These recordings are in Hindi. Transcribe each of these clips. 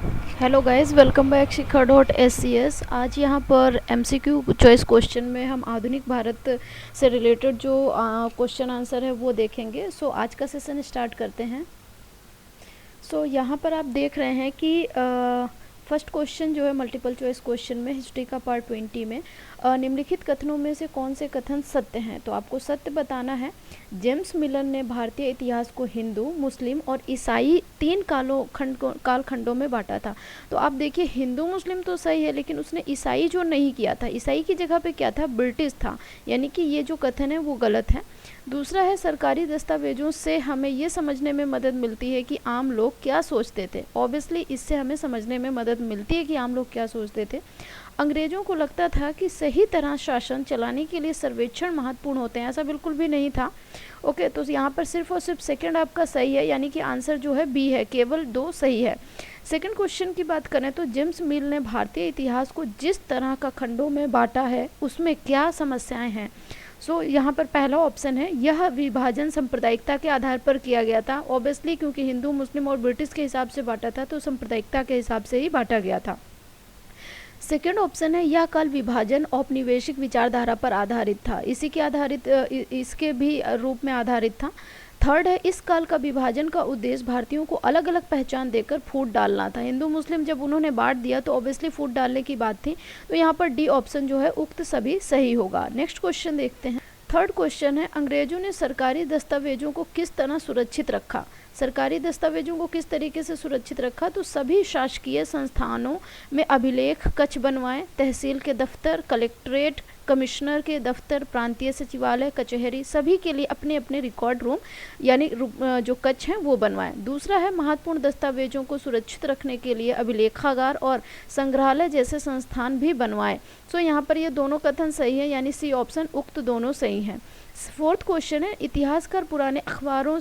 हेलो गाइस, वेलकम बैक शिखा डॉट एस सी एस। आज यहाँ पर एमसीक्यू चॉइस क्वेश्चन में हम आधुनिक भारत से रिलेटेड जो क्वेश्चन आंसर है वो देखेंगे। आज का सेशन स्टार्ट करते हैं। यहाँ पर आप देख रहे हैं कि फर्स्ट क्वेश्चन जो है मल्टीपल चॉइस क्वेश्चन में हिस्ट्री का पार्ट 20 में निम्नलिखित कथनों में से कौन से कथन सत्य हैं। तो आपको सत्य बताना है। जेम्स मिलर ने भारतीय इतिहास को हिंदू, मुस्लिम और ईसाई 3 कालखंडों में बांटा था। तो आप देखिए, हिंदू मुस्लिम तो सही है, लेकिन उसने ईसाई जो नहीं किया था, ईसाई की जगह पे क्या था, ब्रिटिश था। यानी कि ये जो कथन है वो गलत है। दूसरा है, सरकारी दस्तावेजों से हमें ये समझने में मदद मिलती है कि आम लोग क्या सोचते थे। ऑब्वियसली इससे हमें समझने में मदद मिलती है कि आम लोग क्या सोचते थे। अंग्रेजों को लगता था कि सही तरह शासन चलाने के लिए सर्वेक्षण महत्वपूर्ण होते हैं। ऐसा बिल्कुल भी नहीं था। ओके, तो यहाँ पर सिर्फ और सिर्फ सेकंड आपका सही है, यानी कि आंसर जो है बी है, केवल 2 सही है। सेकंड क्वेश्चन की बात करें तो जेम्स मिल ने भारतीय इतिहास को जिस तरह का खंडों में बांटा है उसमें क्या समस्याएं हैं। यहाँ पर पहला ऑप्शन है, यह विभाजन सांप्रदायिकता के आधार पर किया गया था। ऑब्वियसली क्योंकि हिंदू, मुस्लिम और ब्रिटिश के हिसाब से बांटा था, तो सांप्रदायिकता के हिसाब से ही बांटा गया था। सेकेंड ऑप्शन है, यह काल विभाजन औपनिवेशिक विचारधारा पर आधारित था। इसके भी रूप में आधारित था। थर्ड है, इस काल का विभाजन का उद्देश्य भारतीयों को अलग अलग पहचान देकर फूट डालना था। हिंदू मुस्लिम जब उन्होंने बांट दिया तो ऑब्वियसली फूट डालने की बात थी। तो यहाँ पर डी ऑप्शन जो है उक्त सभी सही होगा। नेक्स्ट क्वेश्चन देखते हैं। थर्ड क्वेश्चन है, अंग्रेजों ने सरकारी दस्तावेजों को किस तरह सुरक्षित रखा। सरकारी दस्तावेजों को किस तरीके से सुरक्षित रखा, तो सभी शासकीय संस्थानों में अभिलेख कक्ष बनवाएं, तहसील के दफ्तर, कलेक्ट्रेट, कमिश्नर के दफ्तर, प्रांतीय सचिवालय, कचहरी, सभी के लिए अपने अपने रिकॉर्ड रूम यानी जो कक्ष हैं वो बनवाएं। दूसरा है, महत्वपूर्ण दस्तावेजों को सुरक्षित रखने के लिए अभिलेखागार और संग्रहालय जैसे संस्थान भी बनवाएं। यहाँ पर ये दोनों कथन सही है, यानी सी ऑप्शन उक्त दोनों सही हैं। फोर्थ क्वेश्चन है, इतिहासकार पुराने अखबारों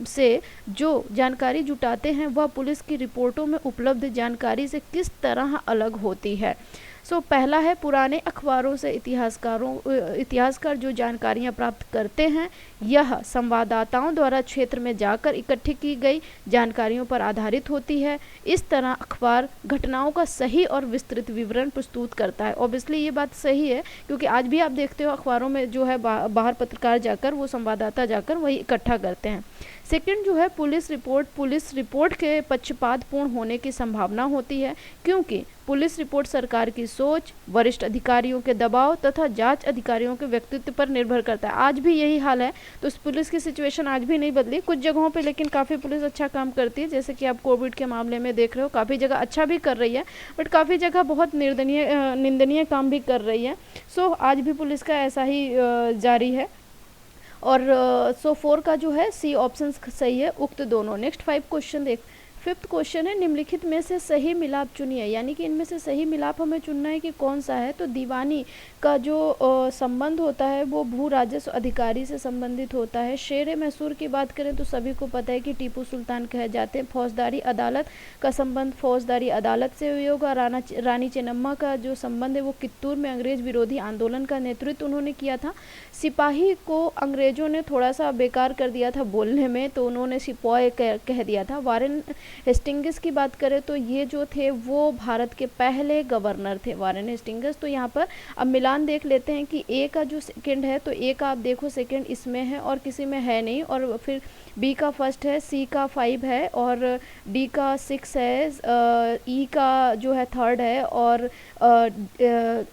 से जो जानकारी जुटाते हैं वह पुलिस की रिपोर्टों में उपलब्ध जानकारी से किस तरह अलग होती है। पहला है, पुराने अखबारों से इतिहासकार जो जानकारियां प्राप्त करते हैं यह संवाददाताओं द्वारा क्षेत्र में जाकर इकट्ठी की गई जानकारियों पर आधारित होती है। इस तरह अखबार घटनाओं का सही और विस्तृत विवरण प्रस्तुत करता है। ऑब्वियसली ये बात सही है, क्योंकि आज भी आप देखते हो अखबारों में जो है बाहर पत्रकार जाकर, वो संवाददाता जाकर वही इकट्ठा करते हैं। सेकंड जो है, पुलिस रिपोर्ट के पक्षपातपूर्ण होने की संभावना होती है, क्योंकि पुलिस रिपोर्ट सरकार की सोच, वरिष्ठ अधिकारियों के दबाव तथा जांच अधिकारियों के व्यक्तित्व पर निर्भर करता है। आज भी यही हाल है। तो इस पुलिस की सिचुएशन आज भी नहीं बदली कुछ जगहों पे, लेकिन काफ़ी पुलिस अच्छा काम करती है। जैसे कि आप कोविड के मामले में देख रहे हो, काफ़ी जगह अच्छा भी कर रही है, बट काफ़ी जगह बहुत निंदनीय काम भी कर रही है। आज भी पुलिस का ऐसा ही जारी है। और 4 का जो है सी ऑप्शन सही है, उक्त दोनों। नेक्स्ट 5 क्वेश्चन देख। फिफ्थ क्वेश्चन है, निम्नलिखित में से सही मिलाप चुनिए, यानी कि इनमें से सही मिलाप हमें चुनना है कि कौन सा है। तो दीवानी का जो संबंध होता है वो भू राजस्व अधिकारी से संबंधित होता है। शेर मैसूर की बात करें तो सभी को पता है कि टीपू सुल्तान कहे जाते हैं। फौजदारी अदालत का संबंध फौजदारी अदालत से हुई होगा। रानी चेन्नम्मा का जो संबंध है वो कित्तूर में अंग्रेज विरोधी आंदोलन का नेतृत्व उन्होंने किया था। सिपाही को अंग्रेजों ने थोड़ा सा बेकार कर दिया था बोलने में, तो उन्होंने सिपॉय कह दिया था। वारेन हेस्टिंग्स की बात करें तो ये जो थे वो भारत के पहले गवर्नर थे, वारेन हेस्टिंग्स। तो यहाँ पर अब मिलान देख लेते हैं कि ए का जो सेकंड है, तो ए का आप देखो सेकंड इसमें है और किसी में है नहीं, और फिर बी का फर्स्ट है, सी का 5 है, और डी का 6 है, ई का जो है थर्ड है, और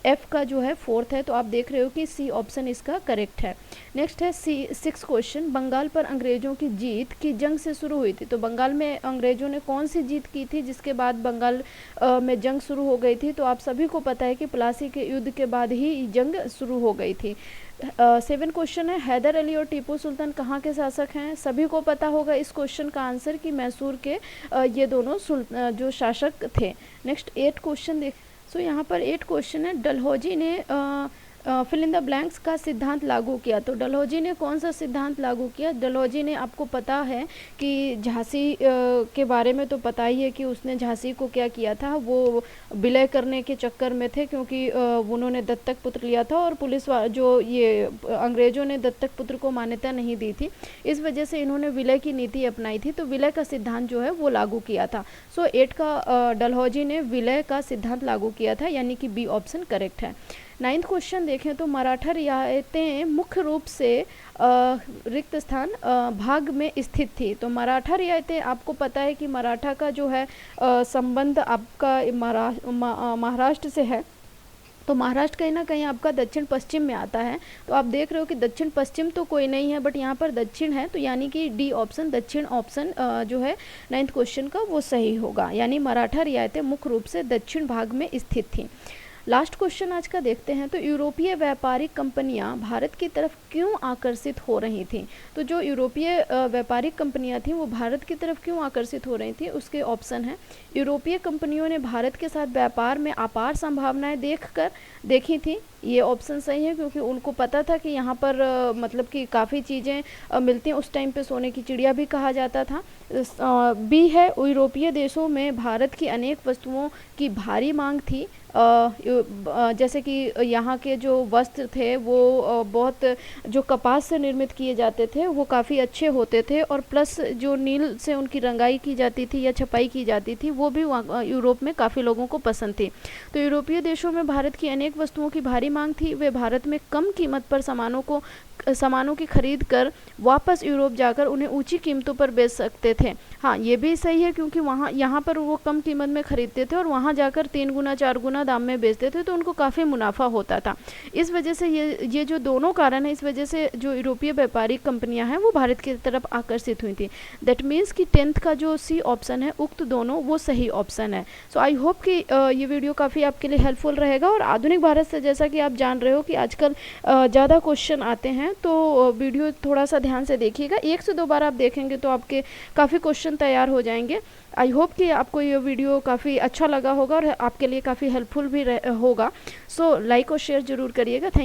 एफ का जो है फोर्थ है। तो आप देख रहे हो कि सी ऑप्शन इसका करेक्ट है। नेक्स्ट है सी 6 क्वेश्चन, बंगाल पर अंग्रेजों की जीत की जंग से शुरू हुई थी। तो बंगाल में अंग्रेजों ने कौन सी जीत की थी जिसके बाद बंगाल में जंग शुरू हो गई थी। तो आप सभी को पता है कि प्लासी के युद्ध के बाद ही जंग शुरू हो गई थी। 7 क्वेश्चन है, हैदर अली और टीपू सुल्तान कहाँ के शासक हैं। सभी को पता होगा इस क्वेश्चन का आंसर कि मैसूर के ये दोनों जो शासक थे। नेक्स्ट 8 क्वेश्चन देख। यहाँ पर 8 क्वेश्चन है, डलहौजी ने फिल इन द ब्लैंक्स का सिद्धांत लागू किया। तो डलहौजी ने कौन सा सिद्धांत लागू किया? डलहौजी ने, आपको पता है कि झांसी के बारे में तो पता ही है कि उसने झांसी को क्या किया था, वो विलय करने के चक्कर में थे, क्योंकि उन्होंने दत्तक पुत्र लिया था और पुलिस जो ये अंग्रेज़ों ने दत्तक पुत्र को मान्यता नहीं दी थी, इस वजह से इन्होंने विलय की नीति अपनाई थी। तो विलय का सिद्धांत जो है वो लागू किया था। सो 8 का डलहौजी ने विलय का सिद्धांत लागू किया था, यानी कि बी ऑप्शन करेक्ट है। 9th क्वेश्चन देखें तो मराठा रियायतें मुख्य रूप से रिक्त स्थान भाग में स्थित थी। तो मराठा रियायतें, आपको पता है कि मराठा का जो है संबंध आपका महाराष्ट्र से है। तो महाराष्ट्र कहीं ना कहीं आपका दक्षिण पश्चिम में आता है। तो आप देख रहे हो कि दक्षिण पश्चिम तो कोई नहीं है, बट यहाँ पर दक्षिण है, तो यानी कि डी ऑप्शन, दक्षिण ऑप्शन जो है 9th क्वेश्चन का वो सही होगा, यानी मराठा रियायतें मुख्य रूप से दक्षिण भाग में स्थित थी। लास्ट क्वेश्चन आज का देखते हैं। तो यूरोपीय व्यापारिक कंपनियां भारत की तरफ क्यों आकर्षित हो रही थीं? तो जो यूरोपीय व्यापारिक कंपनियां थीं वो भारत की तरफ क्यों आकर्षित हो रही थी? उसके ऑप्शन हैं, यूरोपीय कंपनियों ने भारत के साथ व्यापार में अपार संभावनाएं देखी थी। ये ऑप्शन सही है, क्योंकि उनको पता था कि यहाँ पर मतलब कि काफ़ी चीज़ें मिलती हैं। उस टाइम पे सोने की चिड़िया भी कहा जाता था। बी है, यूरोपीय देशों में भारत की अनेक वस्तुओं की भारी मांग थी, जैसे कि यहाँ के जो वस्त्र थे वो बहुत जो कपास से निर्मित किए जाते थे वो काफ़ी अच्छे होते थे, और प्लस जो नील से उनकी रंगाई की जाती थी या छपाई की जाती थी वो भी यूरोप में काफ़ी लोगों को पसंद थी। तो यूरोपीय देशों में भारत की अनेक वस्तुओं की भारी मांग थी। वे भारत में कम कीमत पर सामानों की खरीद कर वापस यूरोप जाकर उन्हें ऊंची कीमतों पर बेच सकते थे। हाँ, ये भी सही है, क्योंकि यहाँ पर वो कम कीमत में खरीदते थे और वहाँ जाकर 3 गुना 4 गुना दाम में बेचते थे, तो उनको काफ़ी मुनाफा होता था। इस वजह से ये जो दोनों कारण है, इस वजह से जो यूरोपीय व्यापारिक कंपनियां हैं वो भारत की तरफ आकर्षित हुई थी। दैट मीन्स कि 10th का जो सी ऑप्शन है, उक्त दोनों, वो सही ऑप्शन है। सो आई होप कि ये वीडियो काफ़ी आपके लिए हेल्पफुल रहेगा। और आधुनिक भारत से, जैसा कि आप जान रहे हो कि आजकल ज़्यादा क्वेश्चन आते हैं, तो वीडियो थोड़ा सा ध्यान से देखिएगा। 1 से 2 बार आप देखेंगे तो आपके काफ़ी क्वेश्चन तैयार हो जाएंगे। आई होप कि आपको ये वीडियो काफ़ी अच्छा लगा होगा और आपके लिए काफ़ी हेल्पफुल भी होगा। सो लाइक और शेयर ज़रूर करिएगा। थैंक